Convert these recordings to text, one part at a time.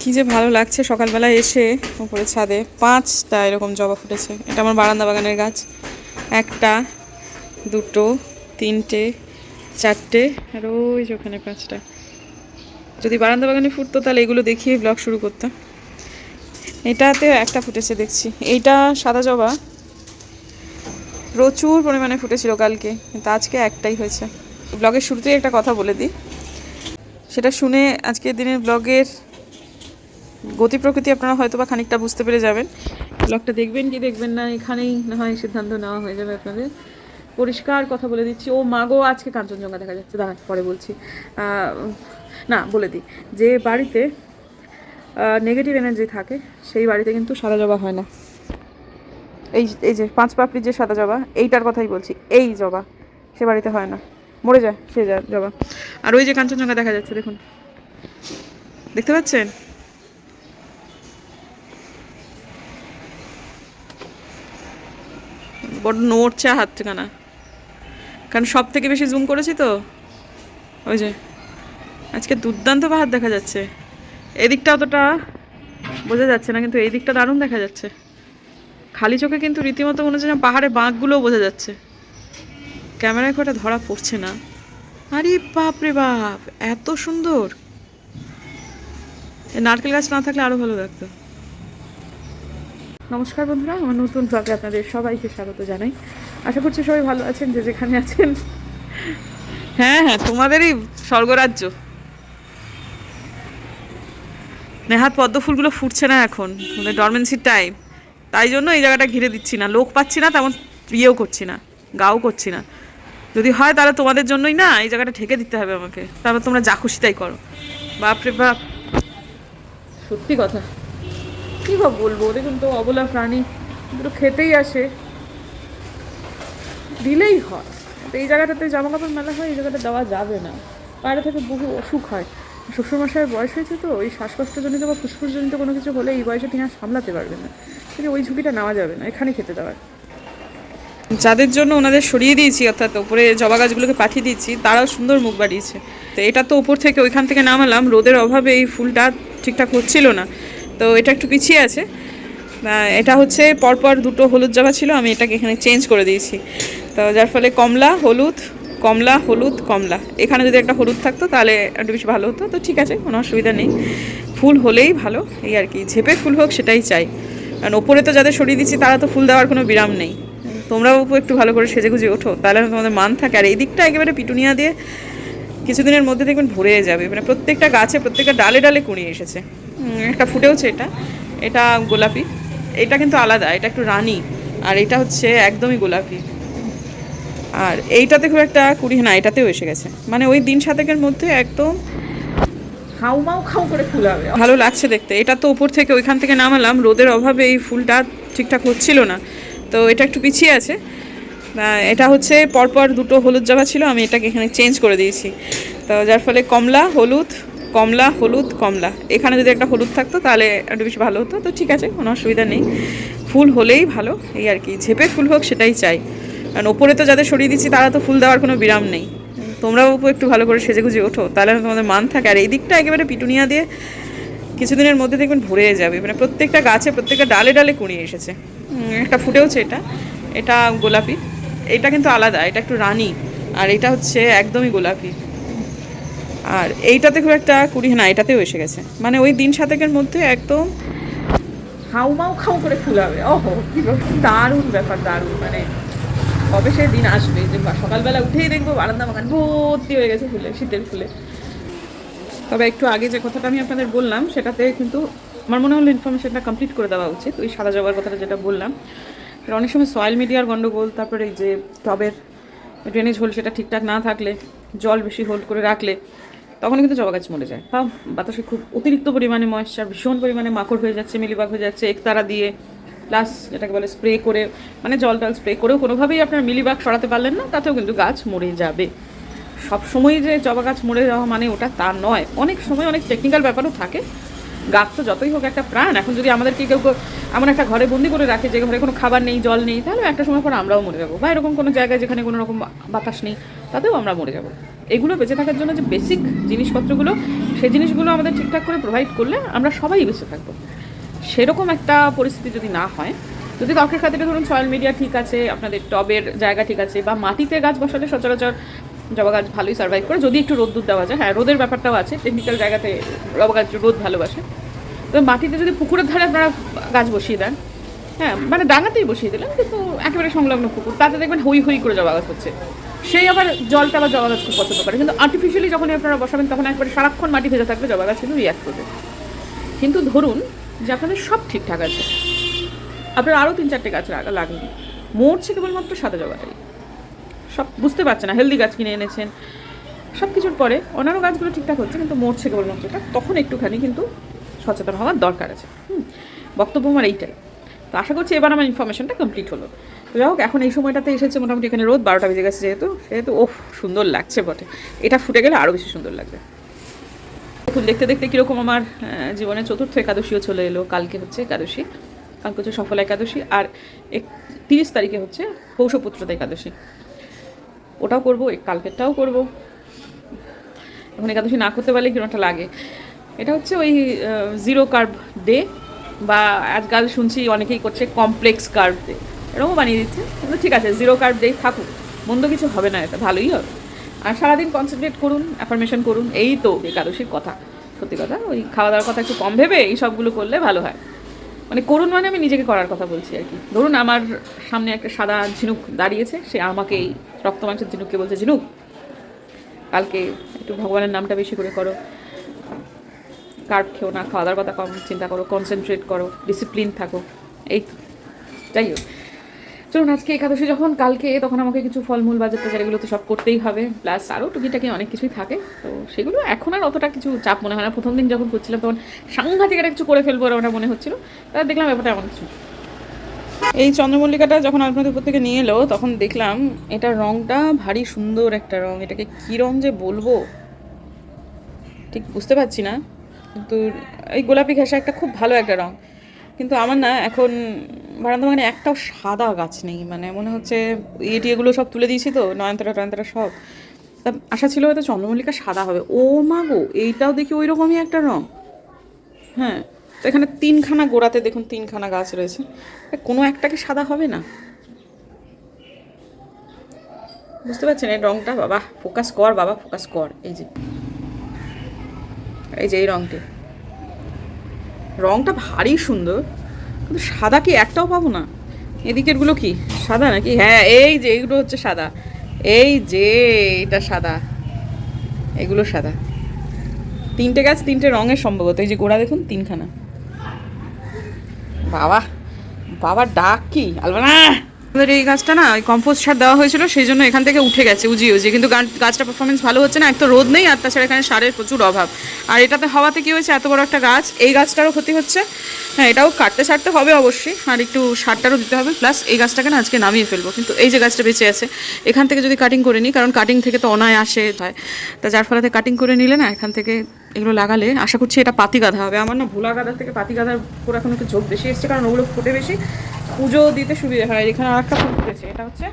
কি যে ভালো লাগছে সকালবেলা এসে উপরে ছাদে 5টা এরকম জবা ফুটেছে। এটা আমার বারান্দা বাগানের গাছ। 1টা 2টো 3টে 4টে আর ওই যে ওখানে 5টা। যদি বারান্দা বাগানে ফুটতো তাহলে এগুলো দেখিয়ে ব্লগ শুরু করতাম। এটাতে একটা ফুটেছে দেখছি। এইটা সাদা জবা প্রচুর পরিমাণে ফুটেছিল কালকে, কিন্তু আজকে একটাই হয়েছে। ব্লগের শুরুতেই একটা কথা বলে দিই, সেটা শুনে আজকের দিনের ব্লগের গতি প্রকৃতি আপনারা হয়তো বা খানিকটা বুঝতে পেরে যাবেন। ব্লগটা দেখবেন কি দেখবেন না এখানেই না হয় সিদ্ধান্ত নেওয়া হয়ে যাবে আপনাদের। পরিষ্কার কথা বলে দিচ্ছি। ও মাগো, আজকে কাঞ্চনজঙ্ঘা দেখা যাচ্ছে, দাঁড়ান পরে বলছি। না বলে দিই, যে বাড়িতে নেগেটিভ এনার্জি থাকে সেই বাড়িতে কিন্তু সাদা জবা হয় না। এই যে 5 পাপড়ির যে সাদা জবা, এইটার কথাই বলছি। এই জবা সে বাড়িতে হয় না, মরে যায় সে জবা। আর ওই যে কাঞ্চনজঙ্ঘা দেখা যাচ্ছে, দেখুন, দেখতে পাচ্ছেন? বড় নড়ছে হাত ঠিকানা, কারণ সব থেকে বেশি জুম করেছি তো। ওই যে আজকে দুর্দান্ত পাহাড় দেখা যাচ্ছে। এদিকটা অতটা বোঝা যাচ্ছে না, কিন্তু এই দিকটা দারুণ দেখা যাচ্ছে। খালি চোখে কিন্তু রীতিমতো মনে হচ্ছে না পাহাড়ে বাঁকগুলোও বোঝা যাচ্ছে। ক্যামেরায় কটা ধরা পড়ছে না। আরে বাপ রে বাপ, এত সুন্দর! নারকেল গাছ না থাকলে আরো ভালো লাগতো। নমস্কার বন্ধুরা, আমার নতুন ব্লগে আপনাদের সবাইকে স্বাগত জানাই। আশা করছি সবাই ভালো আছেন যে যেখানে আছেন। হ্যাঁ হ্যাঁ, তোমাদেরই স্বর্গরাজ্য। নেহাত পদ্ম ফুলগুলো ফুটছে না এখন, মানে ডরমেন্সির টাইম। তাই জন্য এই জায়গাটা ঘিরে দিচ্ছি না, লোক পাচ্ছি না, তেমন ইয়েও করছি না, গাও করছি না। যদি হয় তাহলে তোমাদের জন্যই না এই জায়গাটা ঢেকে দিতে হবে আমাকে, তারপর তোমরা যা খুশি তাই করো। বাপরে বাপ, সত্যি কথা। কী বা বলবো, দেখুন তো, অবলা প্রাণী দুটো খেতেই আসে, দিলেই হয়। তো এই জায়গাটাতে জামা কাপড় মেলা হয়, এই জায়গাটা দেওয়া যাবে না। বাইরে থেকে বহু অসুখ হয়। শ্বশুরমশাইয়ের বয়স হয়েছে তো, ওই শ্বাসকষ্টজনিত বা ফুসফুসজনিত কোনো কিছু হলে এই বয়সে তিনি আর সামলাতে পারবেন না, কিন্তু ওই ঝুঁকিটা নেওয়া যাবে না, এখানে খেতে দেওয়ার। যাদের জন্য ওনাদের সরিয়ে দিয়েছি, অর্থাৎ ওপরে জবা গাছগুলোকে পাঠিয়ে দিয়েছি, তারাও সুন্দর মুখ বাড়িয়েছে। তো এটা তো ওপর থেকে ওইখান থেকে নামালাম, রোদের অভাবে এই ফুলটা ঠিকঠাক হচ্ছিল না, তো এটা একটু পিছিয়ে আছে। এটা হচ্ছে পরপর 2টো হলুদ জবা ছিল, আমি এটাকে এখানে চেঞ্জ করে দিয়েছি। তো যার ফলে কমলা হলুদ কমলা হলুদ কমলা, এখানে যদি একটা হলুদ থাকতো তাহলে একটু বেশি ভালো হতো। তো ঠিক আছে, কোনো অসুবিধা নেই, ফুল হলেই ভালো, এই আর কি। ঝেপে ফুল হোক সেটাই চাই, কারণ ওপরে তো যাদের সরিয়ে দিচ্ছি তারা তো ফুল দেওয়ার কোনো বিরাম নেই। তোমরাও একটু ভালো করে সেজেগুজে ওঠো, তাহলে তোমাদের মান থাকে। আর এই দিকটা একেবারে পিটুনিয়া দিয়ে কিছুদিনের মধ্যে দেখবেন ভরে যাবে, মানে প্রত্যেকটা গাছে প্রত্যেকটা ডালে ডালে কুড়িয়ে এসেছে। একটা ফুটেওছে, এটা এটা গোলাপি। এটা কিন্তু আলাদা, এটা একটু রানী, আর এটা হচ্ছে একদমই গোলাপি। আর এইটাতে খুব একটা কুড়ি না, এটাতেও এসে গেছে, মানে ওই দিন 7-এর মধ্যে একদম হাউমাউ খাউ করে ফুল হবে, ভালো লাগছে দেখতে। এটা তো উপর থেকে ওইখান থেকে নামালাম, রোদের অভাবে এই ফুলটা ঠিকঠাক হচ্ছিল না, তো এটা একটু পিছিয়ে আছে। এটা হচ্ছে পরপর 2টো হলুদ জবা ছিল, আমি এটাকে এখানে চেঞ্জ করে দিয়েছি। তো যার ফলে কমলা হলুদ কমলা, এখানে যদি একটা হলুদ থাকতো তাহলে একটু বেশি ভালো হতো। তো ঠিক আছে, কোনো অসুবিধা নেই, ফুল হলেই ভালো, এই আর কি। ঝেপে ফুল হোক সেটাই চাই, কারণ ওপরে তো যাদের সরিয়ে দিচ্ছি তারা তো ফুল দেওয়ার কোনো বিরাম নেই। তোমরাও একটু ভালো করে সেজেগুজে ওঠো, তাহলে তোমাদের মান থাকে। আর এই দিকটা একেবারে পিটুনিয়া দিয়ে কিছুদিনের মধ্যে দেখবেন ভরে যাবে, মানে প্রত্যেকটা গাছে প্রত্যেকটা ডালে ডালে কুড়িয়ে এসেছে। একটা ফুটেওছে, এটা এটা গোলাপি। এটা কিন্তু আলাদা, এটা একটু রানী, আর এটা হচ্ছে একদমই গোলাপি। আর এইটাতে খুব একটা কুড়ি না, এটাতেও এসে গেছে, মানে ওই দিন 7-এর মধ্যে একদম হাউমাউ খাউ করে ফুল হবে। ওহো, কি দারুণ ব্যাপার, দারুণ। মানে কবে সে দিন আসবে যে সকালবেলা উঠেই দেখবো বারান্দা বাগান ভর্তি হয়ে গেছে ফুলে, শীতের ফুলে। তবে একটু আগে যে কথাটা আমি আপনাদের বললাম, সেটাতে কিন্তু আমার মনে হলো ইনফরমেশনটা কমপ্লিট করে দেওয়া উচিত। ওই সাদা জবার কথাটা যেটা বললাম, অনেক সময় সয়েল মিডিয়ার গন্ডগোল, তারপরে এই যে টবের ড্রেনেজ হোল সেটা ঠিকঠাক না থাকলে, জল বেশি হোল্ড করে রাখলে, তখন কিন্তু জবা গাছ মরে যায়। বা বাতাসে খুব অতিরিক্ত পরিমাণে ময়েশ্চার, ভীষণ পরিমাণে মাকড় হয়ে যাচ্ছে, মিলিবাগ হয়ে যাচ্ছে, একতারা দিয়ে প্লাস যেটাকে বলে স্প্রে করে, মানে জল টল স্প্রে করেও কোনোভাবেই আপনার মিলিবাগ সরাতে পারলেন না, তাতেও কিন্তু গাছ মরে যাবে। সব সময় যে জবা গাছ মরে যাওয়া মানে ওটা তা নয়, অনেক সময় অনেক টেকনিক্যাল ব্যাপারও থাকে। গাছ তো যতই হোক একটা প্রাণ। এখন যদি আমাদেরকে কেউ এমন একটা ঘরে বন্দি করে রাখে যে ঘরে কোনো খাবার নেই, জল নেই, তাহলে একটা সময় পর আমরাও মরে যাবো। বা এরকম কোনো জায়গায় যেখানে কোনো রকম বাতাস নেই, তাতেও আমরা মরে যাব। এগুলো বেঁচে থাকার জন্য যে বেসিক জিনিসপত্রগুলো, সেই জিনিসগুলো আমাদের ঠিকঠাক করে প্রোভাইড করলে আমরা সবাই বেঁচে থাকবো। সেরকম একটা পরিস্থিতি যদি না হয়, যদি ত্বকের খাতিরে ধরুন সয়েল মিডিয়া ঠিক আছে, আপনাদের টবের জায়গা ঠিক আছে, বা মাটিতে গাছ বসালে সচরাচর জবা গাছ ভালোই সার্ভাইভ করে, যদি একটু রোদ দুধ দেওয়া যায়। হ্যাঁ, রোদের ব্যাপারটাও আছে, টেকনিক্যাল জায়গাতে জবা গাছ রোদ ভালোবাসে। তো মাটিতে যদি পুকুরের ধারে আপনারা গাছ বসিয়ে দেন, হ্যাঁ মানে ডাঙাতেই বসিয়ে দিলেন, কিন্তু একেবারে সংলগ্ন পুকুর, তাতে দেখবেন হই হই করে জবা গাছ হচ্ছে। সেই আবার জলটা আবার জবা গাছ খুব পছন্দ করে। কিন্তু আর্টিফিশিয়ালি যখন আপনারা বসাবেন, তখন একবারে সারাক্ষণ মাটি ভেজে থাকবে, জবা গাছ কিন্তু রিয়াক্ট করবে। কিন্তু ধরুন যে আপনাদের সব ঠিকঠাক আছে, আপনার আরও 3-4টে গাছ লাগবে, মরছে কেবলমাত্র সাদা জবাটাই। সব বুঝতে পারছে না, হেলদি গাছ কিনে এনেছেন, সব কিছুর পরে অন্যান্য গাছগুলো ঠিকঠাক হচ্ছে, কিন্তু মরছে কেবলমাত্র, তখন একটুখানি কিন্তু সচেতন হওয়ার দরকার আছে। বক্তব্য আমার এইটাই। তো আশা করছি এবার আমার ইনফরমেশনটা কমপ্লিট হলো। তো যাই হোক, এখন এই সময়টাতে এসেছে মোটামুটি, এখানে রোদ 12টা বেজে গেছে, সেহেতু ওহ সুন্দর লাগছে বটে। এটা ফুটে গেলে আরও বেশি সুন্দর লাগবে। দেখুন দেখতে দেখতে কীরকম আমার জীবনে 4র্থ একাদশীও চলে এলো। কালকে হচ্ছে একাদশী, কালকে হচ্ছে সফলা একাদশী, আর 30 তারিখে হচ্ছে পৌষপুত্রতা একাদশী। ওটাও করবো, কালকেরটাও করবো। এখন একাদশী না করতে পারলে কিরকম একটা লাগে। এটা হচ্ছে ওই 0 কার্ব ডে, বা আজকাল শুনছি অনেকেই করছে কমপ্লেক্স কার্ব ডে, এরকমও বানিয়ে দিচ্ছে। কিন্তু ঠিক আছে, 0 কার্ব ডে থাকুক, মন্দ কিছু হবে না, এটা ভালোই হবে। আর সারাদিন কনসেন্ট্রেট করুন, অ্যাফার্মেশন করুন, এই তো একাদশীর কথা। সত্যি কথা, ওই খাওয়া দাওয়ার কথা একটু কম ভেবে এই সবগুলো করলে ভালো হয়। মানে করুন মানে আমি নিজেকে করার কথা বলছি আর কি। ধরুন আমার সামনে একটা সাদা ঝিনুক দাঁড়িয়েছে, সে আমাকে এই রক্ত মাংসের ঝিনুককে বলছে, ঝিনুক কালকে একটু ভগবানের নামটা বেশি করে করো, কার্ব খেও না, খাওয়া দাওয়ার কথা কম চিন্তা করো, কনসেন্ট্রেট করো, ডিসিপ্লিন থাকো, এই তো। যাই হোক, চলুন আজকে একাদশী যখন, কালকে তখন আমাকে কিছু ফলমূল বাজার টাজার এগুলো তো সব করতেই হবে, প্লাস আরও টুকিটাকি অনেক কিছুই থাকে। তো সেগুলো এখন আর অতটা কিছু চাপ মনে হয় না। প্রথম দিন যখন করছিলাম তখন সাংঘাতিক একটা কিছু করে ফেলবো ওটা মনে হচ্ছিলো, তারপর দেখলাম ব্যাপারটা এমন কিছু। এই চন্দ্রমল্লিকাটা যখন আপনাদের উপর থেকে নিয়ে এলো, তখন দেখলাম এটার রঙটা ভারী সুন্দর একটা রঙ। এটাকে কী রঙ যে বলবো ঠিক বুঝতে পারছি না, কিন্তু এই গোলাপি ঘেঁষা একটা খুব ভালো একটা রঙ। কিন্তু আমার না এখন বারান্দা মানে একটাও সাদা গাছ নেই, মানে মনে হচ্ছে এগুলো সব তুলে দিয়েছি তো, নয়নতারা টয়নতারা সব। তা আশা ছিল হয়তো চন্দ্রমল্লিকা সাদা হবে। ও মা গো, এইটাও দেখি ওই রকমই একটা রঙ। হ্যাঁ, তো এখানে 3খানা গোড়াতে দেখুন 3খানা গাছ রয়েছে, কোনো একটাকে সাদা হবে না? বুঝতে পারছেন এই রঙটা? বাবা ফোকাস কর, বাবা ফোকাস কর। এই যে এই রঙটি, রঙটা ভারী সুন্দর, কিন্তু সাদা কি একটাও পাবো না? এদিকেরগুলো কি সাদা নাকি? হ্যাঁ, এই যে এইগুলো হচ্ছে সাদা, এই যে এটা সাদা, এগুলো সাদা। 3টে গাছ 3টে রঙের সম্ভবত। এই যে গোড়া দেখুন 3খানা। বাবা বাবা ডাক কি আলবানা। আমাদের এই গাছটা না ওই কম্পোস্ট সার দেওয়া হয়েছিল, সেই জন্য এখান থেকে উঠে গেছে উজিয়ে, কিন্তু গাছটা পারফরমেন্স ভালো হচ্ছে না। এক তো রোদ নেই, আর তাছাড়া এখানে সারের প্রচুর অভাব। আর এটাতে হওয়াতে কী হয়েছে, এত বড় একটা গাছ, এই গাছটারও ক্ষতি হচ্ছে। হ্যাঁ, এটাও ছাড়তে হবে অবশ্যই, আর একটু সারটারও দিতে হবে, প্লাস এই গাছটাকে না আজকে নামিয়ে ফেলবো। কিন্তু এই যে গাছটা বেঁচে আছে, এখান থেকে যদি কাটিং করে নিই, কারণ কাটিং থেকে তো অনায় আসে হয়, তা যার ফলে কাটিং করে নিলে না এখান থেকে এগুলো লাগালে আশা করছি এটা পাতি গাঁদা হবে। আমার না ভোলা গাঁদার থেকে পাতি গাঁদার উপর এখন একটু ঝোঁক বেশি এসছে, কারণ ওগুলো ফুটে বেশি, পুজো দিতে সুবিধা হয়। এখানে আর একটা ফুল ফুটেছে, এটা হচ্ছে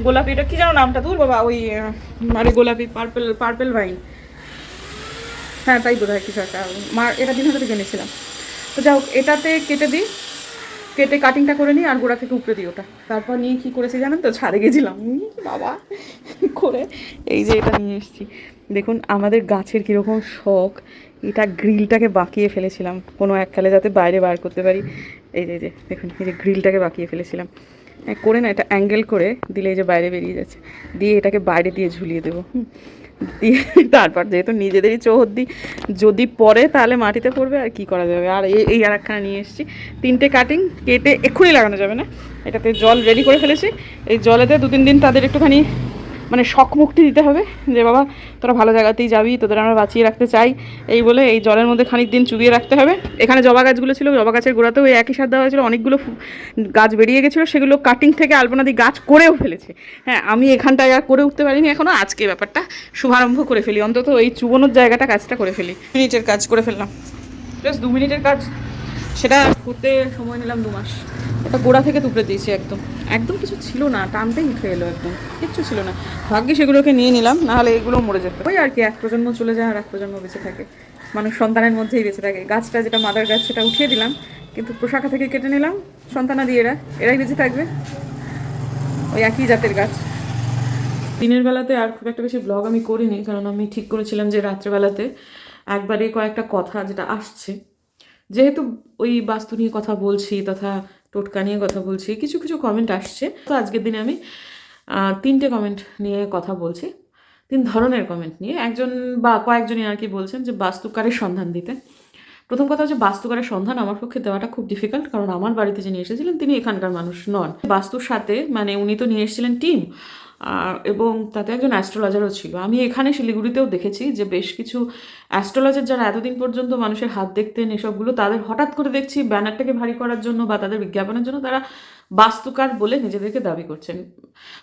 গোলাপি, এটা কি জানো নামটা, দূর বাবা, ওই মানে গোলাপি পার্পেল ভাইন, হ্যাঁ তাই বোধ হয় কিছু একটা। এটা দিন হাতে কিনেছিলাম। তো যাই হোক, এটাতে কেটে কাটিংটা করে নিই, আর গোড়া থেকে উপরে দিই ওটা। তারপর নিয়ে কী করেছি জানেন তো, ছাদে গেছিলাম বাবা করে, এই যে এটা নিয়ে এসেছি। দেখুন আমাদের গাছের কীরকম শখ, এটা গ্রিলটাকে বাঁকিয়ে ফেলেছিলাম কোনো এককালে, যাতে বাইরে বার করতে পারি। এই যে দেখুন, এই যে গ্রিলটাকে বাঁকিয়ে ফেলেছিলাম করে না, এটা অ্যাঙ্গেল করে দিলে এই যে বাইরে বেরিয়ে যাচ্ছে, দিয়ে এটাকে বাইরে দিয়ে ঝুলিয়ে দেবো। দিয়ে তারপর যেহেতু নিজেদেরই চৌহদ্দি, যদি পড়ে তাহলে মাটিতে পড়বে, আর কি করা যাবে। আর এই আর একখানা নিয়ে এসেছি, 3টে কাটিং কেটে এক্ষুনি লাগানো যাবে না, এটাতে জল রেডি করে ফেলেছি। এই জলেতে 2-3 দিন তাদের একটুখানি মানে শখ মুক্তি দিতে হবে, যে বাবা তোরা ভালো জায়গাতেই যাবি, তোদের আমরা বাঁচিয়ে রাখতে চাই, এই বলে এই জলের মধ্যে খানিক দিন চুবিয়ে রাখতে হবে। এখানে জবা গাছগুলো ছিল, জবা গাছের গোড়াতেও এই একই সার দেওয়া হয়েছিল, অনেকগুলো গাছ বেরিয়ে গেছিলো, সেগুলো কাটিং থেকে আলপনাদি গাছ করেও ফেলেছে। হ্যাঁ, আমি এখানটায় আর করে উঠতে পারিনি এখনও, আজকে ব্যাপারটা শুভারম্ভ করে ফেলি, অন্তত এই চুবনোর জায়গাটা কাজটা করে ফেলি। মিনিটের কাজ করে ফেললাম, জাস্ট 2 মিনিটের কাজ, সেটা করতে সময় নিলাম 2 মাস। এটা গোড়া থেকে তুপড়ে দিয়েছি একদম, একদম কিছু ছিল না, টানতেই উঠে এলো, একদম কিচ্ছু ছিল না। ভাগ্যে সেগুলোকে নিয়ে নিলাম, নাহলে এগুলো মরে যেত। ওই আর কি, এক প্রজন্ম চলে যায় আর এক প্রজন্ম বেঁচে থাকে, মানুষ সন্তানের মধ্যেই বেঁচে থাকে। গাছটা যেটা মাদার গাছ সেটা উঠিয়ে দিলাম, কিন্তু পোশাখা থেকে কেটে নিলাম, সন্তানাদি এরাই বেঁচে থাকবে, ওই একই জাতের গাছ। দিনের বেলাতে আর খুব একটা বেশি ব্লগ আমি করিনি, কারণ আমি ঠিক করেছিলাম যে রাত্রেবেলাতে একবারে কয়েকটা কথা যেটা আসছে, যেহেতু ওই বাস্তু নিয়ে কথা বলছি তথা টোটকা নিয়ে কথা বলছি, কিছু কিছু কমেন্ট আসছে, তো আজকের দিনে আমি 3টে কমেন্ট নিয়ে কথা বলছি, 3 ধরনের কমেন্ট নিয়ে। একজন বা কয়েকজনই আর কি বলছেন যে বাস্তুকারের সন্ধান দিতে। প্রথম কথা হচ্ছে, বাস্তুকারের সন্ধান আমার পক্ষে দেওয়াটা খুব ডিফিকাল্ট, কারণ আমার বাড়িতে যিনি এসেছিলেন তিনি এখানকার মানুষ নন। বাস্তুর সাথে মানে উনি তো নিয়ে এসেছিলেন টিম, এবং তাতে একজন অ্যাস্ট্রোলজারও ছিল। আমি এখানে শিলিগুড়িতেও দেখেছি যে বেশ কিছু অ্যাস্ট্রোলজার যারা এতদিন পর্যন্ত মানুষের হাত দেখতেন এসবগুলো, তাদের হঠাৎ করে দেখছি ব্যানারটাকে ভারী করার জন্য বা তাদের বিজ্ঞাপনের জন্য তারা বাস্তুকার বলে নিজেদেরকে দাবি করছেন।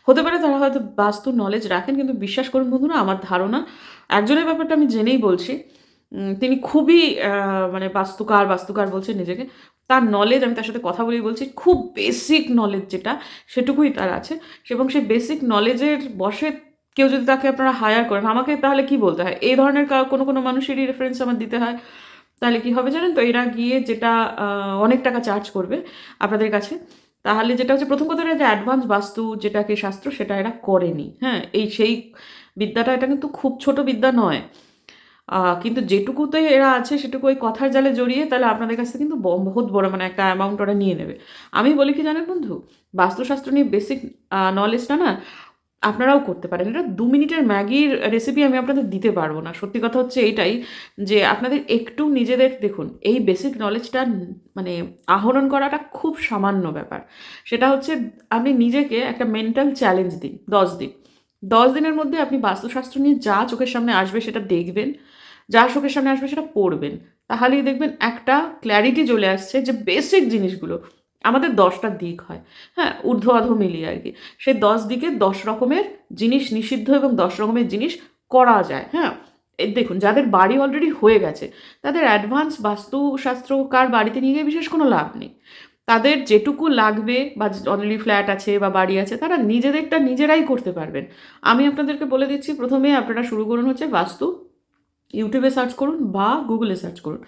হতে পারে তারা হয়তো বাস্তু নলেজ রাখেন, কিন্তু বিশ্বাস করুন বন্ধুরা, আমার ধারণা, একজনের ব্যাপারটা আমি জেনেই বলছি, তিনি খুবই মানে বাস্তুকার বলছেন নিজেকে, তার নলেজ, আমি তার সাথে কথা বলেই বলছি, খুব বেসিক নলেজ যেটা সেটুকুই তার আছে, এবং সেই বেসিক নলেজের বশে কেউ যদি তাকে আপনারা হায়ার করেন, আমাকে তাহলে কি বলতে হয়, এই ধরনের কোনো কোনো মানুষেরই রেফারেন্স আমার দিতে হয়, তাহলে কি হবে জানেন তো, এরা গিয়ে যেটা অনেক টাকা চার্জ করবে আপনাদের কাছে, তাহলে যেটা হচ্ছে, প্রথম কথা যে অ্যাডভান্স বাস্তু যেটাকে শাস্ত্র, সেটা এরা করেনি। হ্যাঁ, সেই বিদ্যাটা, এটা কিন্তু খুব ছোট বিদ্যা নয়, কিন্তু যেটুকুতে এরা আছে সেটুকু ওই কথার জালে জড়িয়ে, তাহলে আপনাদের কাছে কিন্তু বহুত বড় মানে একটা অ্যামাউন্ট ওরা নিয়ে নেবে। আমি বলি কি জানেন বন্ধু, বাস্তুশাস্ত্র নিয়ে বেসিক নলেজটা না আপনারাও করতে পারেন। এটা 2 মিনিটের ম্যাগির রেসিপি আমি আপনাদের দিতে পারবো না। সত্যি কথা হচ্ছে এইটাই, যে আপনাদের একটু নিজেদের দেখুন, এই বেসিক নলেজটা মানে আহরণ করাটা খুব সামান্য ব্যাপার। সেটা হচ্ছে, আপনি নিজেকে একটা মেন্টাল চ্যালেঞ্জ দিন, 10 দিন। 10 দিনের মধ্যে আপনি বাস্তুশাস্ত্র নিয়ে যা চোখের সামনে আসবে সেটা দেখবেন, যা চোখের সামনে আসবে সেটা পড়বেন, তাহলেই দেখবেন একটা ক্ল্যারিটি চলে আসছে যে বেসিক জিনিসগুলো, আমাদের 10টা দিক হয়, হ্যাঁ, ঊর্ধ্ব অধ মিলিয়ে আর কি, সেই 10 দিকে 10 রকমের জিনিস নিষিদ্ধ এবং 10 রকমের জিনিস করা যায়। হ্যাঁ, এই দেখুন, যাদের বাড়ি অলরেডি হয়ে গেছে তাদের অ্যাডভান্স বাস্তুশাস্ত্রকার বাড়িতে নিয়ে গিয়ে বিশেষ কোনো লাভ নেই। তাদের যেটুকু লাগবে বা অলরেডি ফ্ল্যাট আছে বা বাড়ি আছে, তারা নিজেদেরটা নিজেরাই করতে পারবেন। আমি আপনাদেরকে বলে দিচ্ছি, প্রথমে আপনারা শুরু করুন হচ্ছে বাস্তু, ইউটিউবে সার্চ করুন বা গুগলে সার্চ করুন,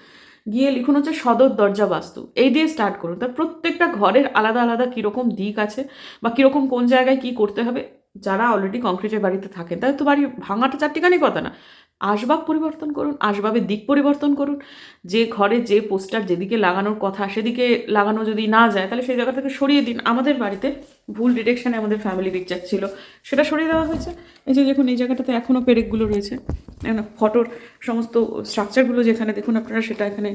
গিয়ে লিখুন হচ্ছে সদর দরজা বাস্তু, এই দিয়ে স্টার্ট করুন। তার প্রত্যেকটা ঘরের আলাদা আলাদা কীরকম দিক আছে বা কীরকম কোন জায়গায় কী করতে হবে। যারা অলরেডি কংক্রিটের বাড়িতে থাকেন তাদের তো বাড়ি ভাঙাটা চারটিখানি কথা না, আসবাব পরিবর্তন করুন, আসবাবের দিক পরিবর্তন করুন, যে ঘরে যে পোস্টার যেদিকে লাগানোর কথা সেদিকে লাগানো যদি না যায়, তাহলে সেই জায়গা থেকে সরিয়ে দিন। আমাদের বাড়িতে ভুল ডিরেকশানে আমাদের ফ্যামিলি পিকচার ছিল, সেটা সরিয়ে দেওয়া হয়েছে। এই যে দেখুন, এই জায়গাটাতে এখনও পেরেকগুলো রয়েছে, ফটোর সমস্ত স্ট্রাকচারগুলো যেখানে দেখুন আপনারা, সেটা এখানে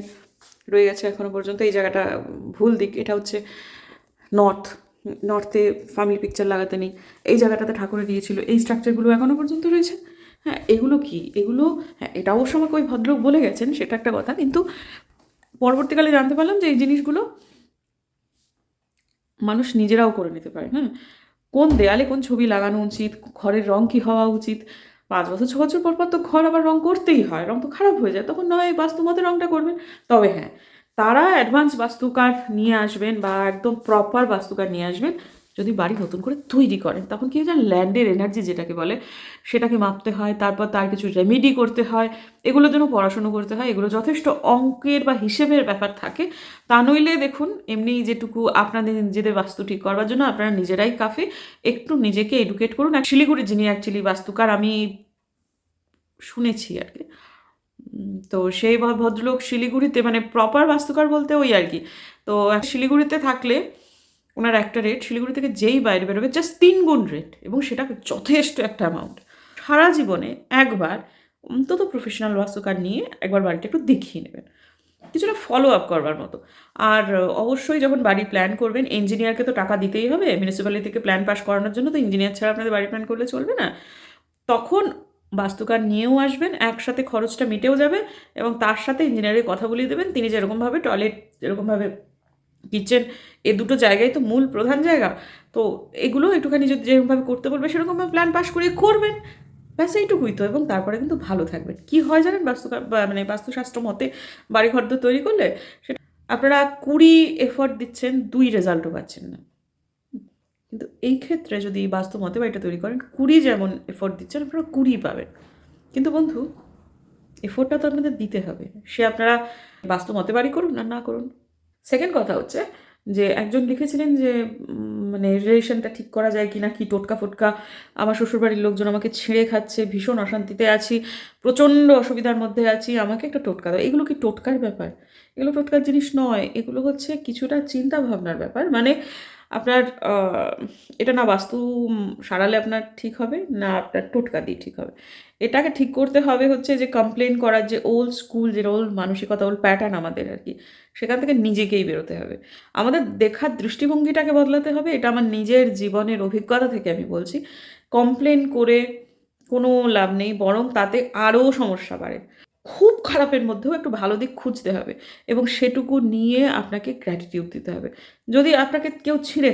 রয়ে গেছে এখনও পর্যন্ত। এই জায়গাটা ভুল দিক, এটা হচ্ছে নর্থে ফ্যামিলি পিকচার লাগাতে নেই, এই জায়গাটাতে ঠাকুরে দিয়েছিল, এই স্ট্রাকচারগুলো এখনও পর্যন্ত রয়েছে। হ্যাঁ, এগুলো কি, এগুলো, হ্যাঁ, এটা অবশ্য আমাকে ওই ভদ্রলোক বলে গেছেন, সেটা একটা কথা, কিন্তু পরবর্তীকালে জানতে পারলাম যে এই জিনিসগুলো মানুষ নিজেরাও করে নিতে পারে। হ্যাঁ, কোন দেয়ালে কোন ছবি লাগানো উচিত, ঘরের রং কী হওয়া উচিত, 5 বছর 6 বছর পর পর তো ঘর আবার রং করতেই হয়, রং তো খারাপ হয়ে যায়, তখন নয় বাস্তুমতে রংটা করবেন। তবে হ্যাঁ, তারা অ্যাডভান্স বাস্তুকার নিয়ে আসবেন বা একদম প্রপার বাস্তুকার নিয়ে আসবেন যদি বাড়ি নতুন করে তৈরি করেন। তখন কী হচ্ছে, ল্যান্ডের এনার্জি যেটাকে বলে সেটাকে মাপতে হয়, তারপর তার কিছু রেমেডি করতে হয়, এগুলোর জন্য পড়াশুনো করতে হয়, এগুলো যথেষ্ট অঙ্কের বা হিসেবের ব্যাপার থাকে। তা নইলে দেখুন, এমনি যেটুকু আপনাদের নিজেদের বাস্তু ঠিক করবার জন্য আপনারা নিজেরাই কাফি, একটু নিজেকে এডুকেট করুন। আর শিলিগুড়ি যিনি অ্যাকচুয়ালি বাস্তুকার, আমি শুনেছি আর কি, তো সেই ভদ্রলোক শিলিগুড়িতে, মানে প্রপার বাস্তুকার বলতে ওই আর কি, তো শিলিগুড়িতে থাকলে ওনার একটা রেট, শিলিগুড়ি থেকে যেই বাইরে বেরোবে জাস্ট 3 গুণ রেট, এবং সেটা যথেষ্ট একটা অ্যামাউন্ট। সারা জীবনে একবার অন্তত প্রফেশনাল বাস্তুকার নিয়ে একবার বাড়িটা একটু দেখিয়ে নেবেন, কিছুটা ফলো আপ করবার মতো। আর অবশ্যই যখন বাড়ি প্ল্যান করবেন, ইঞ্জিনিয়ারকে তো টাকা দিতেই হবে, মিউনিসিপ্যালিটি থেকে প্ল্যান পাস করানোর জন্য, তো ইঞ্জিনিয়ার ছাড়া আপনাদের বাড়ি প্ল্যান করলে চলবে না। তখন বাস্তুকার নিয়েও আসবেন, একসাথে খরচটা মিটেও যাবে, এবং তার সাথে ইঞ্জিনিয়ারের কথা বলিয়ে দেবেন, তিনি যেরকমভাবে টয়লেট, যেরকমভাবে কিচেন, এ দুটো জায়গায় তো মূল প্রধান জায়গা, তো এগুলো একটুখানি যদি যেরকমভাবে করতে বলবে সেরকমভাবে প্ল্যান পাস করিয়ে করবেন, ব্যাস এইটুকুই তো। এবং তারপরে কিন্তু ভালো থাকবেন। কি হয় জানেন, বাস্তুকার মানে বাস্তুশাস্ত্র মতে বাড়িঘর তো তৈরি করলে সেটা আপনারা 20 এফর্ট দিচ্ছেন, 2 রেজাল্টও পাচ্ছেন না। কিন্তু এই ক্ষেত্রে যদি বাস্তব মতে বাড়িটা তৈরি করেন, 20 যেমন এফর্ট দিচ্ছেন আপনারা 20 পাবেন। কিন্তু বন্ধু, এফোর্টটা তো আপনাদের দিতে হবে, সে আপনারা বাস্তব মতে বাড়ি করুন আর না করুন। সেকেন্ড কথা হচ্ছে যে একজন লিখেছিলেন যে মানে রিলেশনটা ঠিক করা যায় কি না, কি টোটকা ফোটকা, আমার শ্বশুরবাড়ির লোকজন আমাকে ছেড়ে খাচ্ছে, ভীষণ অশান্তিতে আছি, প্রচণ্ড অসুবিধার মধ্যে আছি, আমাকে একটা টোটকা দাও। এগুলো কি টোটকার ব্যাপার? এগুলো টোটকার জিনিস নয়, এগুলো হচ্ছে কিছুটা চিন্তা ভাবনার ব্যাপার। মানে আপনার এটা না বাস্তু সারালে আপনার ঠিক হবে, না আপনার টোটকা দিয়ে ঠিক হবে। এটাকে ঠিক করতে হবে হচ্ছে যে কমপ্লেন করার যে ওল্ড স্কুল, যে ওল্ড মানসিকতা, ওল্ড প্যাটার্ন আমাদের আর কি, সেখান থেকে নিজেকেই বেরোতে হবে। আমাদের দেখার দৃষ্টিভঙ্গিটাকে বদলাতে হবে। এটা আমার নিজের জীবনের অভিজ্ঞতা থেকে আমি বলছি। কমপ্লেন করে কোনো লাভ নেই, বরং তাতে আরও সমস্যা বাড়ে। খুব খারাপের মধ্যেও একটু ভালো দিক খুঁজতে হবে এবং সেটুকু নিয়ে আপনাকে গ্র্যাটিটিউড দিতে হবে। যদি আপনাকে কেউ ছিঁড়ে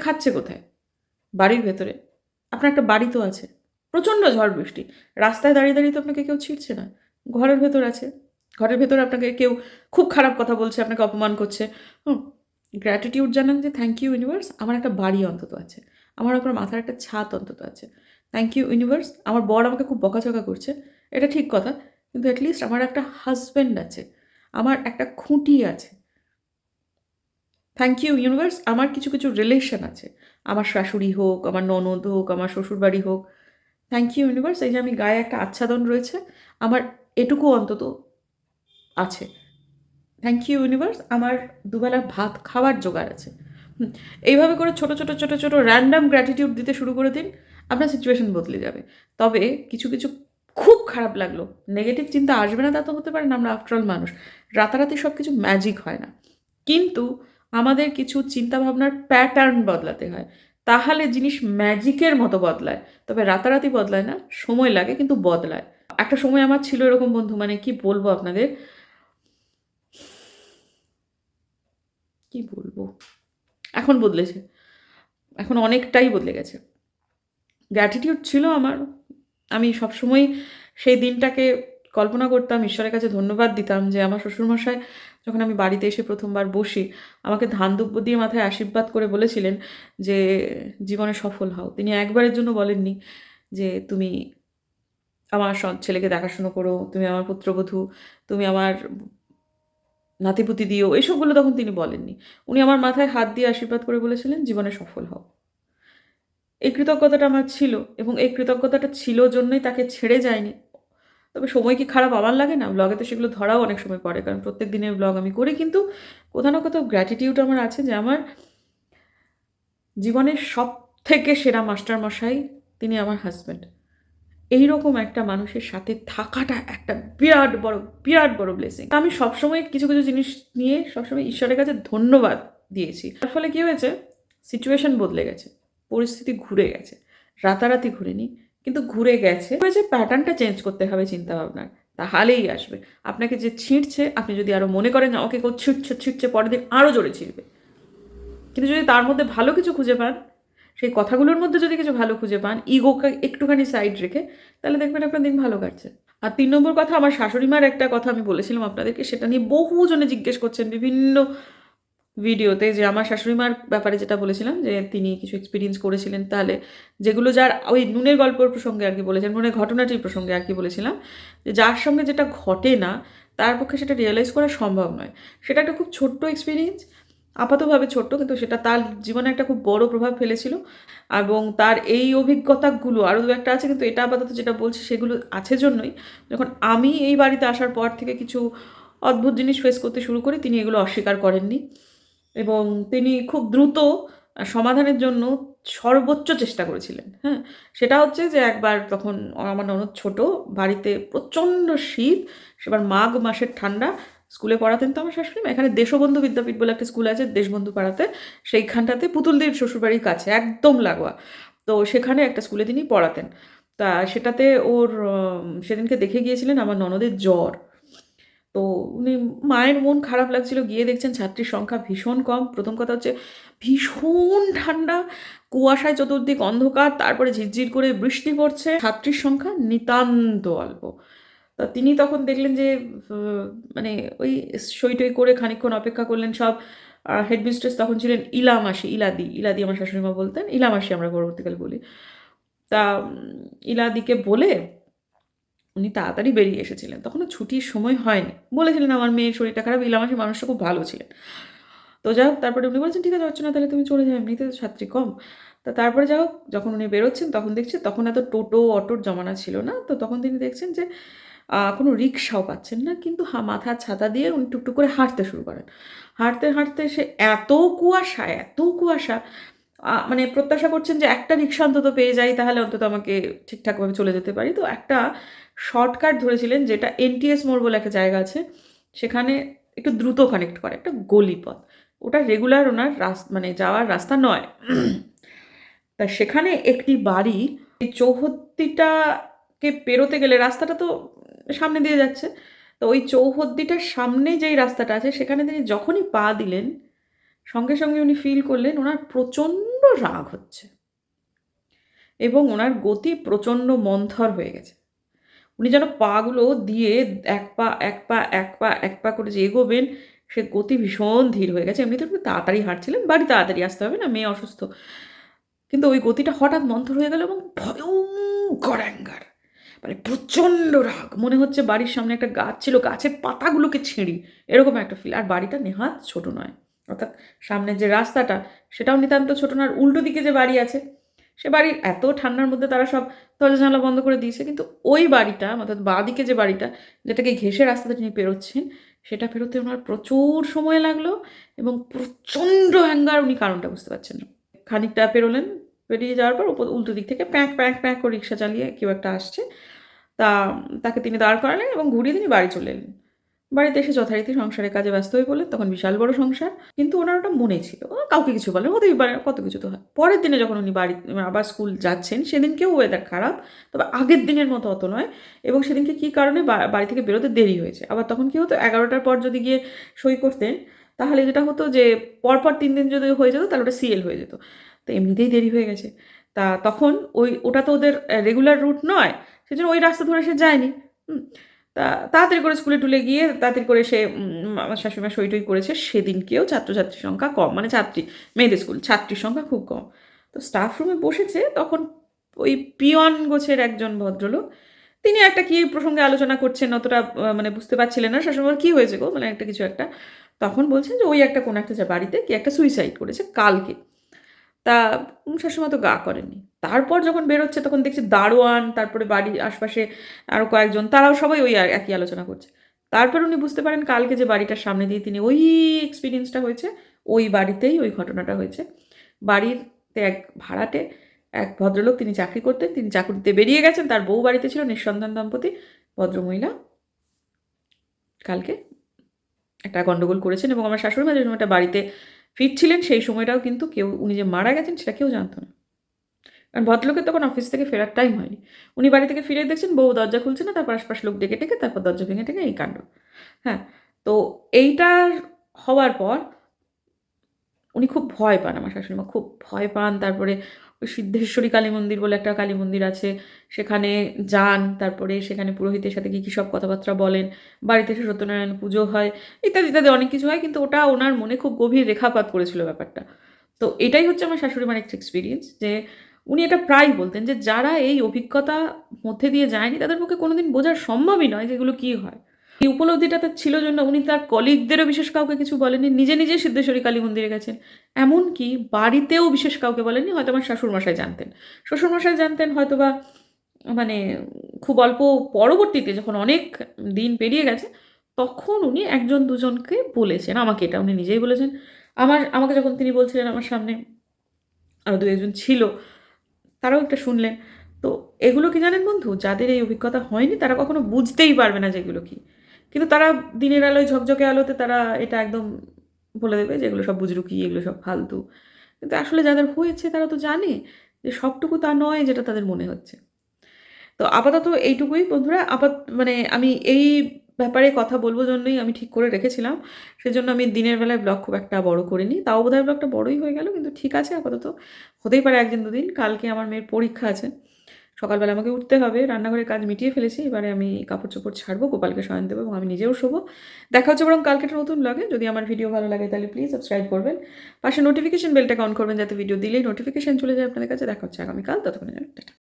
খাচ্ছে কোথায়? বাড়ির ভেতরে। আপনার একটা বাড়ি তো আছে, প্রচণ্ড ঝড় বৃষ্টি, রাস্তায় দাঁড়িয়ে দাঁড়িয়ে তো আপনাকে কেউ ছিঁড়ছে না, ঘরের ভেতর আছে, ঘরের ভেতরে আপনাকে কেউ খুব খারাপ কথা বলছে, আপনাকে অপমান করছে। গ্র্যাটিটিউড জানান যে থ্যাংক ইউ ইউনিভার্স, আমার একটা বাড়ি অন্তত আছে, আমার আপনার মাথার একটা ছাদ অন্তত আছে। থ্যাংক ইউ ইউনিভার্স, আমার বর আমাকে খুব বকাঝকা করছে, এটা ঠিক কথা, কিন্তু অ্যাটলিস্ট আমার একটা হাজব্যান্ড আছে, আমার একটা খুঁটি আছে। থ্যাংক ইউ ইউনিভার্স, আমার কিছু কিছু রিলেশন আছে, আমার শাশুড়ি হোক, আমার ননদ হোক, আমার শ্বশুরবাড়ি হোক। থ্যাংক ইউ ইউনিভার্স, এই যে আমি গায়ে একটা আচ্ছাদন রয়েছে, আমার এটুকু অন্তত আছে। থ্যাংক ইউ ইউনিভার্স, আমার দুবেলা ভাত খাওয়ার জোগাড় আছে। এইভাবে করে ছোটো ছোটো ছোটো ছোটো র্যান্ডাম গ্র্যাটিটিউড দিতে শুরু করে দিন, আপনার সিচুয়েশন বদলে যাবে। তবে কিছু কিছু খুব খারাপ লাগলো, নেগেটিভ চিন্তা আসবে না তা তো হতে পারে না, আমরা আফটারঅল মানুষ, রাতারাতি সব কিছু ম্যাজিক হয় না। কিন্তু আমাদের কিছু চিন্তাভাবনার প্যাটার্ন বদলাতে হয়, তাহলে জিনিস ম্যাজিকের মতো বদলায়। তবে রাতারাতি বদলায় না, সময় লাগে, কিন্তু বদলায়। একটা সময় আমার ছিল এরকম বন্ধু, মানে কি বলবো আপনাদের, কি বলবো, এখন বদলেছে, এখন অনেকটাই বদলে গেছে। গ্র্যাটিটিউড ছিল আমার, আমি সবসময় সেই দিনটাকে কল্পনা করতাম, ঈশ্বরের কাছে ধন্যবাদ দিতাম যে আমার শ্বশুরমশাই যখন আমি বাড়িতে এসে প্রথমবার বসি, আমাকে ধান দুব্য দিয়ে মাথায় আশীর্বাদ করে বলেছিলেন যে জীবনে সফল হও। তিনি একবারের জন্য বলেননি যে তুমি আমার ছেলেকে দেখাশুনো করো, তুমি আমার পুত্রবধূ, তুমি আমার নাতিপুতি দিও, এসবগুলো তখন তিনি বলেননি। উনি আমার মাথায় হাত দিয়ে আশীর্বাদ করে বলেছিলেন জীবনে সফল হও। এই কৃতজ্ঞতাটা আমার ছিল এবং এই কৃতজ্ঞতাটা ছিল জন্যই তাকে ছেড়ে যায়নি। তবে সময় কি খারাপ আমার লাগে না? ব্লগে তো সেগুলো ধরাও অনেক সময় পড়ে, কারণ প্রত্যেক দিনের ব্লগ আমি করি, কিন্তু কোথাও না কোথাও গ্র্যাটিটিউড আমার আছে যে আমার জীবনের সবথেকে সেরা মাস্টারমশাই তিনি আমার হাসব্যান্ড। এইরকম একটা মানুষের সাথে থাকাটা একটা বিরাট বড় ব্লেসিং। আমি সবসময় কিছু কিছু জিনিস নিয়ে সবসময় ঈশ্বরের কাছে ধন্যবাদ দিয়েছি। তার ফলে কী হয়েছে, সিচুয়েশন বদলে গেছে, পরিস্থিতি ঘুরে গেছে, রাতারাতি ঘুরেনি, কিন্তু ঘুরে গেছে। হয়েছে প্যাটার্নটা চেঞ্জ করতে হবে চিন্তাভাবনার, তাহলেই আসবে। আপনাকে যে ছিঁড়ছে, আপনি যদি আরও মনে করেন ওকে কেউ ছিঁড়ছে, পরের দিন আরও জোরে ছিঁড়বে। কিন্তু যদি তার মধ্যে ভালো কিছু খুঁজে পান, সেই কথাগুলোর মধ্যে যদি কিছু ভালো খুঁজে পান, ইগোকে একটুখানি সাইড রেখে, তাহলে দেখবেন আপনার দিন ভালো কাটছে। আর 3 নম্বর কথা, আমার শাশুড়ি মার একটা কথা আমি বলেছিলাম আপনাদেরকে, সেটা নিয়ে বহুজনে জিজ্ঞেস করছেন বিভিন্ন ভিডিওতে, যে আমার শাশুড়ি মার ব্যাপারে যেটা বলেছিলাম যে তিনি কিছু এক্সপিরিয়েন্স করেছিলেন, তাহলে যেগুলো যার ওই নুনের গল্পের প্রসঙ্গে আর কি বলেছেন, নুনের ঘটনাটির প্রসঙ্গে আর কি বলেছিলাম, যে যার সঙ্গে যেটা ঘটে না তার পক্ষে সেটা রিয়েলাইজ করা সম্ভব নয়। সেটা একটা খুব ছোট্ট এক্সপিরিয়েন্স, আপাতভাবে ছোট্ট, কিন্তু সেটা তার জীবনে একটা খুব বড় প্রভাব ফেলেছিল। এবং তার এই অভিজ্ঞতাগুলো আরও দু একটা আছে, কিন্তু এটা আপাতত যেটা বলছি সেগুলো আছে জন্যই, যখন আমি এই বাড়িতে আসার পর থেকে কিছু অদ্ভুত জিনিস ফেস করতে শুরু করি, তিনি এগুলো অস্বীকার করেননি এবং তিনি খুব দ্রুত সমাধানের জন্য সর্বোচ্চ চেষ্টা করেছিলেন। হ্যাঁ, সেটা হচ্ছে যে একবার তখন আমার ননদ ছোট, বাড়িতে প্রচণ্ড শীত, সেবার মাঘ মাসের ঠান্ডা, স্কুলে পড়াতেন তো আমার শাশুড়ি মা, এখানে দেশবন্ধু বিদ্যাপীঠ বলে একটা স্কুল আছে দেশবন্ধু পাড়াতে, সেইখানটাতে পুতুলদির শ্বশুরবাড়ির কাছে একদম লাগোয়া। তো সেখানে একটা স্কুলে তিনি পড়াতেন। তা সেটাতে ওর সেদিনকে দেখে গিয়েছিলেন আমার ননদের জ্বর। তো উনি, মায়ের মন খারাপ লাগছিল, গিয়ে দেখছেন ছাত্রীর সংখ্যা ভীষণ কম। প্রথম কথা হচ্ছে ভীষণ ঠান্ডা, কুয়াশায় চতুর্দিক অন্ধকার, তারপরে ঝিরঝির করে বৃষ্টি পড়ছে, ছাত্রীর সংখ্যা নিতান্ত অল্প। তা তিনি তখন দেখলেন যে মানে ওই সই টই করে খানিকক্ষণ অপেক্ষা করলেন সব। হেডমিস্ট্রেস তখন ছিলেন ইলামাসি, ইলাদি, ইলাদি আমার শাশুড়িমা বলতেন, ইলামাসি আমরা পরবর্তীকালে বলি। তা ইলাদিকে বলে উনি তাড়াতাড়ি বেরিয়ে এসেছিলেন। তখনও ছুটির সময় হয়নি। বলেছিলেন আমার মেয়ের শরীরটা খারাপ, ইলামাসি মানুষটা খুব ভালো ছিলেন। তো যাই হোক, তারপরে উনি বলেছেন, "ঠিক আছে হচ্ছে না তাহলে তুমি চলে যাও, এমনিতে তো ছাত্রী কম।" তা তারপরে যাই হোক, যখন উনি বেরোচ্ছেন তখন দেখছি তখন এত টোটো, অটোর জমানা ছিল না। তো তখন তিনি দেখছেন যে কোনো রিক্সাও পাচ্ছেন না। কিন্তু মাথার ছাতা দিয়ে উনি টুকটুক করে হাঁটতে শুরু করেন। হাঁটতে, হাঁটতে সে এত কুয়াশা, এত কুয়াশা, মানে প্রত্যাশা করছেন যে একটা রিক্সা অন্তত পেয়ে যাই তাহলে অন্তত আমাকে ঠিকঠাকভাবে চলে যেতে পারি। তো একটা শর্টকাট ধরেছিলেন যেটা এনটিএস মোড় বলে একটা জায়গা আছে। সেখানে একটু দ্রুত কানেক্ট করে একটা গলিপথ। ওটা রেগুলার ওনার মানে যাওয়ার রাস্তা নয়। তা সেখানে একটি বাড়ি, এই চৌহদ্দিটাকে পেরোতে গেলে রাস্তাটা তো সামনে দিয়ে যাচ্ছে। তো ওই চৌহদ্দিটার সামনে যেই রাস্তাটা আছে সেখানে তিনি যখনই পা দিলেন, সঙ্গে, সঙ্গে উনি ফিল করলেন ওনার প্রচণ্ড রাগ হচ্ছে এবং ওনার গতি প্রচণ্ড মন্থর হয়ে গেছে। উনি যেন পাগুলো দিয়ে এক পা, এক পা, এক পা, এক পা করে যে এগোবেন, সে গতি ভীষণ ধীর হয়ে গেছে। এমনিতে একটু তাড়াতাড়ি হাঁটছিলেন, বাড়ি তাড়াতাড়ি আসতে হবে না, মেয়ে অসুস্থ। কিন্তু ওই গতিটা হঠাৎ মন্থর হয়ে গেল এবং ভয়ঙ্কর অ্যাঙ্গার, মানে প্রচণ্ড রাগ। মনে হচ্ছে বাড়ির সামনে একটা গাছ ছিল, গাছের পাতাগুলোকে ছিঁড়ি, এরকম একটা ফিল। আর বাড়িটা নেহাত ছোট নয়, অর্থাৎ সামনের যে রাস্তাটা সেটাও নিতান্ত ছোট না। আর উল্টো দিকে যে বাড়ি আছে, সে বাড়ির এত ঠান্ডার মধ্যে তারা সব দরজা জানলা বন্ধ করে দিয়েছে, কিন্তু ওই বাড়িটা, অর্থাৎ বাঁদিকে যে বাড়িটা যেটাকে ঘেঁষে রাস্তাটা তিনি পেরোচ্ছেন, সেটা পেরোতে ওনার প্রচুর সময় লাগলো এবং প্রচণ্ড অ্যাঙ্গার। উনি কারণটা বুঝতে পারছেন না। খানিকটা পেরোলেন, পেরিয়ে যাওয়ার পর উল্টো দিক থেকে প্যাঁক প্যাঁক প্যাঁক করে রিক্সা চালিয়ে কেউ একটা আসছে। তা তাকে তিনি দাঁড় করালেন এবং ঘুরিয়ে তিনি বাড়ি চলে এলেন। বাড়িতে এসে যথারীতি সংসারের কাজে ব্যস্ত হয়ে পড়লেন। তখন বিশাল বড় সংসার। কিন্তু ওনার ওটা মনে ছিল। কাউকে কিছু বলেন, হতেই পারে, কত কিছু তো হয়। পরের দিনে যখন উনি বাড়ি আবার স্কুল যাচ্ছেন, সেদিনকেও ওয়েদার খারাপ। তবে আগের দিনের মতো অত নয়। এবং সেদিনকে কী কারণে বাড়ি থেকে বেরোতে দেরি হয়েছে। আবার তখন কী হতো, 11টার পর যদি গিয়ে সই করতেন, তাহলে যেটা হতো যে পরপর 3 দিন যদি হয়ে যেত তাহলে ওটা সিএল হয়ে যেত। তো এমনিতেই দেরি হয়ে গেছে। তা তখন ওটা তো ওদের রেগুলার রুট নয়। সেজন্য ওই রাস্তা ধরে সে যায়নি। হুম? তা তাড়াতাড়ি করে স্কুলে-টুলে গিয়ে তাড়াতাড়ি করে সে আমার শাশুড়িমা সই-টই করেছে। সেদিনকেও ছাত্রছাত্রীর সংখ্যা কম। মানে মেয়েদের স্কুল, ছাত্রীর সংখ্যা খুব কম। তো স্টাফ রুমে বসেছে তখন ওই পিয়ন গোছের একজন ভদ্রলোক, তিনি একটা কী প্রসঙ্গে আলোচনা করছেন, অতটা মানে বুঝতে পারছিলেন না। শাশুড়ি বললেন, "কী হয়েছে গো?" মানে একটা কিছু একটা। তখন বলছেন যে ওই একটা কোনো একটা বাড়িতে কে একটা সুইসাইড করেছে কালকে। তা শাশুড়িমা তো গা করেননি। তারপর যখন বেরোচ্ছে তখন দেখছি দারোয়ান, তারপরে বাড়ির আশপাশে আরও কয়েকজন, তারাও সবাই ওই একই আলোচনা করছে। তারপর উনি বুঝতে পারেন কালকে যে বাড়িটার সামনে দিয়ে তিনি ওই এক্সপেরিয়েন্সটা হয়েছে, ওই বাড়িতেই ওই ঘটনাটা হয়েছে। বাড়িতে এক ভাড়াটে এক ভদ্রলোক, তিনি চাকরি করতেন। তিনি চাকরিতে বেরিয়ে গেছেন। তার বউ বাড়িতে ছিল, নিঃসন্তান দম্পতি। ভদ্রমহিলা কালকে একটা গন্ডগোল করেছেন এবং আমার শাশুড়িমা যে সময়টা বাড়িতে ফিরছিলেন সেই সময়টাও কিন্তু উনি যে মারা গেছেন সেটা কেউ জানত না। কারণ ভদ্রলোকের তখন অফিস থেকে ফেরার টাইম হয়নি। উনি বাড়ি থেকে ফিরে দেখছেন বউ দরজা খুলছে না, তারপর আশপাশ লোক ডেকে টেকে তারপর দরজা ভেঙে টেঙে এই কাণ্ড। হ্যাঁ? তো এইটার হওয়ার পর উনি খুব ভয় পান, আমার শাশুড়িমা খুব ভয় পান। তারপরে ওই সিদ্ধেশ্বরী কালী মন্দির বলে একটা কালী মন্দির আছে, সেখানে যান। তারপরে সেখানে পুরোহিতের সাথে কী সব কথাবার্তা বলেন। বাড়িতে এসে সত্যনারায়ণ পুজো হয়, ইত্যাদি, ইত্যাদি অনেক কিছু হয়। কিন্তু ওটা ওনার মনে খুব গভীর রেখাপাত করেছিল ব্যাপারটা। তো এটাই হচ্ছে আমার শাশুড়িমার একটা এক্সপেরিয়েন্স, যে উনি এটা প্রায়ই বলতেন যে যারা এই অভিজ্ঞতা মধ্যে দিয়ে যায়নি তাদের পক্ষে কোনোদিন বোঝা সম্ভবই নয় যে এগুলো কী হয়। এই উপলব্ধিটা তার ছিল জন্য উনি তার কলিগদেরও বিশেষ কাউকে কিছু বলেননি। নিজে, নিজেই সিদ্ধেশ্বরী কালী মন্দিরে গেছেন। এমনকি বাড়িতেও বিশেষ কাউকে বলেননি। হয়তো আমার শ্বশুরমশাই জানতেন। শ্বশুরমশাই জানতেন হয়তোবা মানে খুব অল্প পরবর্তীতে যখন অনেক দিন পেরিয়ে গেছে, তখন উনি ১ জন ২ জনকে বলেছেন। আমাকে এটা উনি নিজেই বলেছেন। আমাকে যখন তিনি বলছিলেন আমার সামনে আরও ২-১ জন ছিল, তারাও একটা শুনলেন। তো এগুলো কি জানেন বন্ধু? যাদের এই অভিজ্ঞতা হয়নি তারা কখনো বুঝতেই পারবে না যে এগুলো কী। কিন্তু তারা দিনের আলোয় ঝকঝকে আলোতে তারা এটা একদম বলে দেবে যে এগুলো সব বুজরুকি, এগুলো সব ফালতু। কিন্তু আসলে যাদের হয়েছে তারা তো জানে যে সবটুকু তা নয় যেটা তাদের মনে হচ্ছে। তো আপাতত এইটুকুই বন্ধুরা। মানে আমি এই ব্যাপারে কথা বলব জন্যই আমি ঠিক করে রেখেছিলাম। সেজন্য আমি দিনের বেলায় ব্লগ খুব একটা বড় করিনি। তাও বোধহয় ব্লগটা বড়ই হয়ে গেল। কিন্তু ঠিক আছে আপাতত। হতেই পারে ১ দিন ২ দিন। কালকে আমার মেয়ের পরীক্ষা আছে। সকালবেলা আমাকে উঠতে হবে, রান্নাঘরের কাজ মিটিয়ে ফেলেছি, এবারে আমি কাপড় চোপড় ছাড়বো, গোপালকে শয়ন দেবো এবং আমি নিজেও শোবো। দেখা হচ্ছে বরং কালকে একটা নতুন ব্লগে। যদি আমার ভিডিও ভালো লাগে তাহলে প্লিজ সাবস্ক্রাইব করবেন, পাশে নোটিফিকেশন বেলটাকে অন করবেন যাতে ভিডিও দিলেই নোটিফিকেশন চলে যায় আপনাদের কাছে। দেখা হচ্ছে আগামীকাল, ততক্ষণের জন্য টাটা।